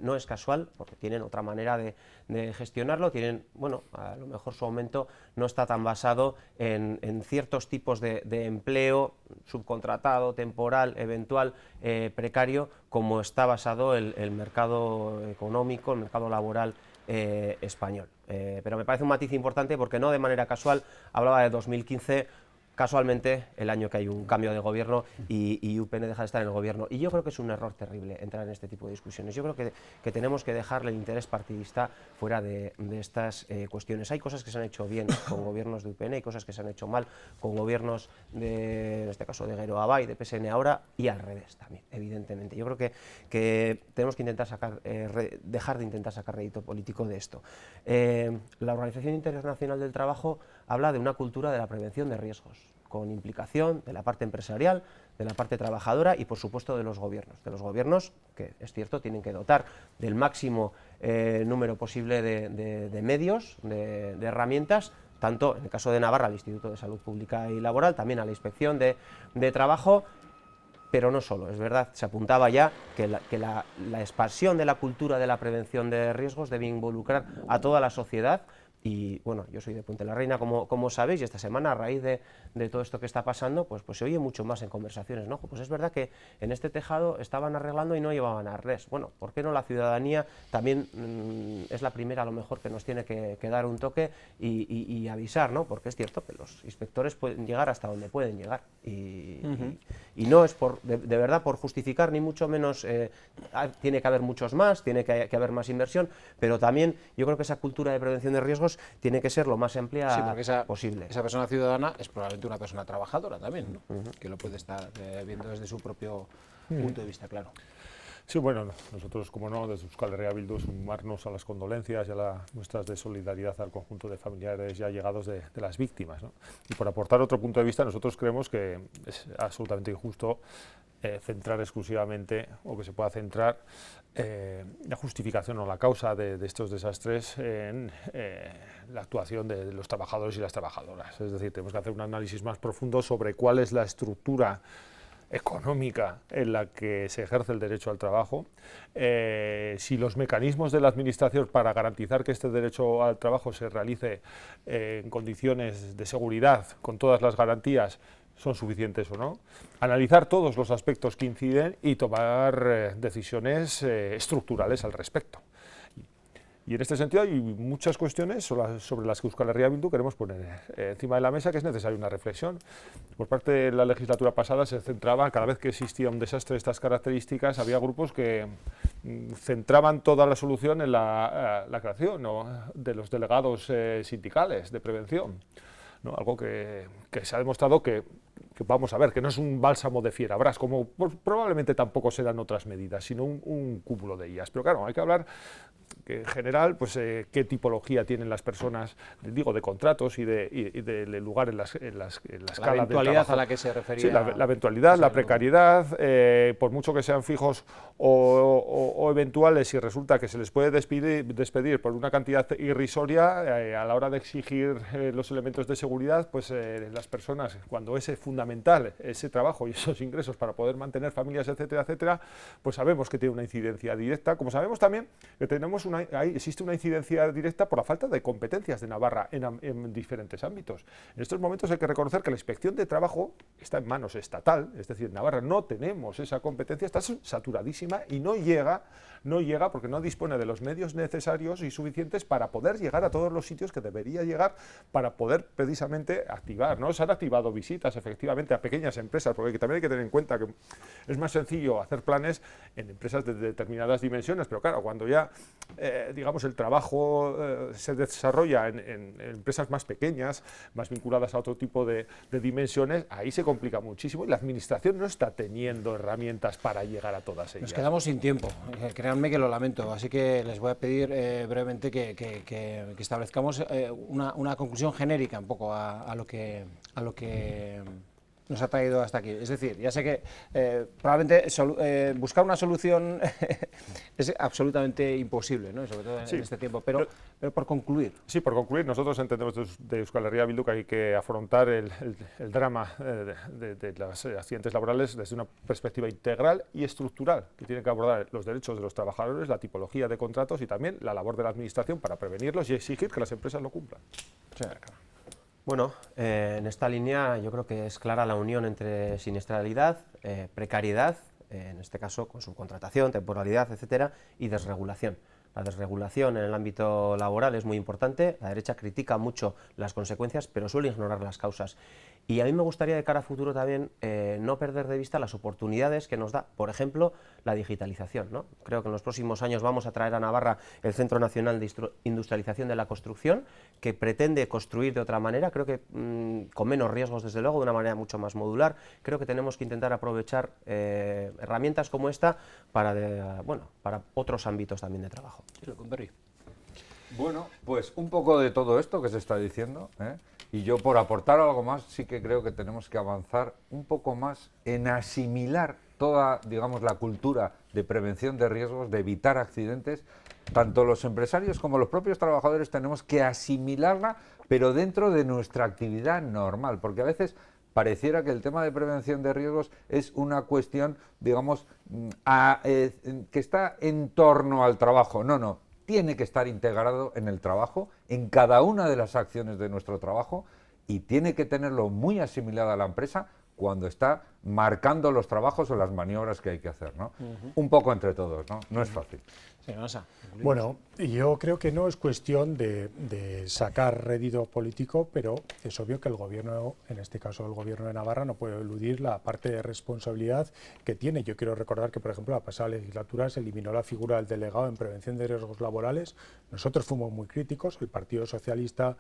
No es casual, porque tienen otra manera de gestionarlo, tienen, bueno, a lo mejor su aumento no está tan basado en ciertos tipos de empleo subcontratado, temporal, eventual, precario, como está basado el mercado económico, el mercado laboral español. Pero me parece un matiz importante, porque no de manera casual hablaba de 2015, casualmente el año que hay un cambio de gobierno y UPN deja de estar en el gobierno. Y yo creo que es un error terrible entrar en este tipo de discusiones. Yo creo que tenemos que dejarle el interés partidista fuera de estas cuestiones. Hay cosas que se han hecho bien con gobiernos de UPN, hay cosas que se han hecho mal con gobiernos, en este caso de Geroa y de PSN ahora, y al revés también, evidentemente. Yo creo que tenemos que intentar dejar de intentar sacar rédito político de esto. La Organización Internacional del Trabajo habla de una cultura de la prevención de riesgos, con implicación de la parte empresarial, de la parte trabajadora y, por supuesto, de los gobiernos que, es cierto, tienen que dotar del máximo número posible de medios, de herramientas, tanto en el caso de Navarra al Instituto de Salud Pública y Laboral, también a la Inspección de Trabajo, pero no solo. Es verdad, se apuntaba ya que la expansión de la cultura de la prevención de riesgos debe involucrar a toda la sociedad. Y bueno, yo soy de Puente la Reina, como sabéis, y esta semana, a raíz de todo esto que está pasando, pues se oye mucho más en conversaciones, ¿no? Pues es verdad que en este tejado estaban arreglando y no llevaban arnés. Bueno, ¿por qué no la ciudadanía también es la primera, a lo mejor, que nos tiene que dar un toque y avisar, ¿no? Porque es cierto que los inspectores pueden llegar hasta donde pueden llegar. Y no es de verdad por justificar, ni mucho menos, tiene que haber muchos más, tiene que haber más inversión, pero también yo creo que esa cultura de prevención de riesgos tiene que ser lo más amplia posible. Esa persona ciudadana es probablemente una persona trabajadora también, ¿no? Que lo puede estar viendo desde su propio punto de vista, claro. Sí, bueno, nosotros, como no, desde Euskal Herria Bildu, sumarnos a las condolencias y a las muestras de solidaridad al conjunto de familiares ya llegados de las víctimas, ¿no? Y por aportar otro punto de vista, nosotros creemos que es absolutamente injusto centrar exclusivamente, o que se pueda centrar la justificación o la causa de estos desastres en la actuación de los trabajadores y las trabajadoras. Es decir, tenemos que hacer un análisis más profundo sobre cuál es la estructura económica en la que se ejerce el derecho al trabajo, si los mecanismos de la Administración para garantizar que este derecho al trabajo se realice en condiciones de seguridad, con todas las garantías, son suficientes o no, analizar todos los aspectos que inciden y tomar decisiones estructurales al respecto. Y en este sentido hay muchas cuestiones sobre las que Euskal Herria Bildu queremos poner encima de la mesa, que es necesaria una reflexión. Por parte de la legislatura pasada se centraba, cada vez que existía un desastre de estas características, había grupos que centraban toda la solución en la creación, ¿no?, de los delegados sindicales de prevención, ¿no? Algo que se ha demostrado que vamos a ver, que no es un bálsamo de fierabrás, como probablemente tampoco serán otras medidas, sino un cúmulo de ellas. Pero claro, hay que hablar que en general, pues qué tipología tienen las personas, digo, de contratos y de lugar en la escala de trabajo. La eventualidad a la que se refería. Sí, la eventualidad, la precariedad, por mucho que sean fijos o eventuales, si resulta que se les puede despedir por una cantidad irrisoria, a la hora de exigir los elementos de seguridad, pues las personas, cuando es fundamental ese trabajo y esos ingresos para poder mantener familias, etcétera, etcétera, pues sabemos que tiene una incidencia directa, como sabemos también que existe una incidencia directa por la falta de competencias de Navarra en diferentes ámbitos. En estos momentos hay que reconocer que la inspección de trabajo está en manos estatal, es decir, en Navarra no tenemos esa competencia, está saturadísima y no llega porque no dispone de los medios necesarios y suficientes para poder llegar a todos los sitios que debería llegar para poder precisamente activar, ¿no? Se han activado visitas efectivamente a pequeñas empresas, porque también hay que tener en cuenta que es más sencillo hacer planes en empresas de determinadas dimensiones, pero claro, cuando ya digamos el trabajo se desarrolla en empresas más pequeñas, más vinculadas a otro tipo de dimensiones, ahí se complica muchísimo y la Administración no está teniendo herramientas para llegar a todas ellas. Nos quedamos sin tiempo, créanme que lo lamento, así que les voy a pedir brevemente que establezcamos una conclusión genérica un poco a lo que nos ha traído hasta aquí. Es decir, ya sé que probablemente buscar una solución es absolutamente imposible, ¿no? Sobre todo en este tiempo, pero por concluir. Sí, por concluir, nosotros entendemos de Euskal Herria Bildu que hay que afrontar el drama de los accidentes laborales desde una perspectiva integral y estructural, que tiene que abordar los derechos de los trabajadores, la tipología de contratos y también la labor de la Administración para prevenirlos y exigir que las empresas lo cumplan. Sí. Bueno, en esta línea yo creo que es clara la unión entre siniestralidad, precariedad, en este caso con subcontratación, temporalidad, etcétera, y desregulación. La desregulación en el ámbito laboral es muy importante, la derecha critica mucho las consecuencias, pero suele ignorar las causas. Y a mí me gustaría de cara a futuro también no perder de vista las oportunidades que nos da, por ejemplo, la digitalización, ¿no? Creo que en los próximos años vamos a traer a Navarra el Centro Nacional de Industrialización de la Construcción, que pretende construir de otra manera, creo que con menos riesgos desde luego, de una manera mucho más modular. Creo que tenemos que intentar aprovechar herramientas como esta para otros ámbitos también de trabajo. Bueno, pues un poco de todo esto que se está diciendo, y yo por aportar algo más sí que creo que tenemos que avanzar un poco más en asimilar toda, digamos, la cultura de prevención de riesgos, de evitar accidentes. Tanto los empresarios como los propios trabajadores tenemos que asimilarla, pero dentro de nuestra actividad normal, porque a veces pareciera que el tema de prevención de riesgos es una cuestión, digamos, que está en torno al trabajo. No, tiene que estar integrado en el trabajo, en cada una de las acciones de nuestro trabajo, y tiene que tenerlo muy asimilado a la empresa cuando está marcando los trabajos o las maniobras que hay que hacer, ¿no? Un poco entre todos, ¿no? No es fácil. Sí, bueno, yo creo que no es cuestión de sacar rédito político, pero es obvio que el gobierno, en este caso el gobierno de Navarra, no puede eludir la parte de responsabilidad que tiene. Yo quiero recordar que, por ejemplo, la pasada legislatura se eliminó la figura del delegado en prevención de riesgos laborales. Nosotros fuimos muy críticos, el Partido Socialista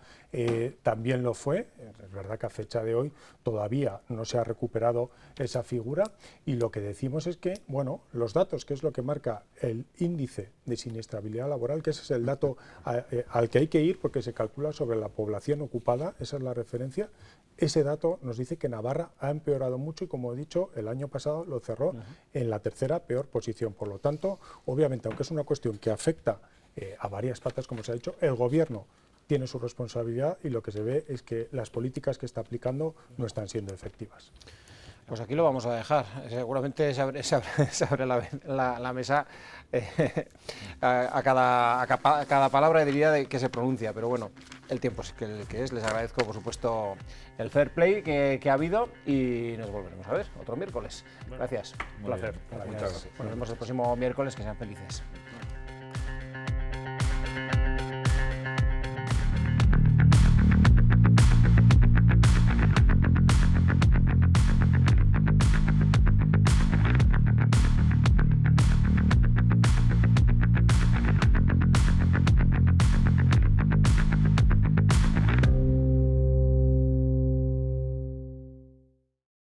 también lo fue. Es verdad que a fecha de hoy todavía no se ha recuperado esa figura, y lo que decimos es que, bueno, los datos, que es lo que marca el índice de siniestrabilidad laboral, que ese es el dato al que hay que ir porque se calcula sobre la población ocupada, esa es la referencia, ese dato nos dice que Navarra ha empeorado mucho y, como he dicho, el año pasado lo cerró en la tercera peor posición. Por lo tanto, obviamente, aunque es una cuestión que afecta a varias patas, como se ha dicho, el Gobierno tiene su responsabilidad y lo que se ve es que las políticas que está aplicando no están siendo efectivas. Pues aquí lo vamos a dejar. Seguramente se abre la mesa a cada palabra diría que se pronuncia, pero bueno, el tiempo es el que es. Les agradezco, por supuesto, el fair play que ha habido y nos volveremos a ver otro miércoles. Gracias. Un placer. Muchas gracias. Nos vemos el próximo miércoles. Que sean felices.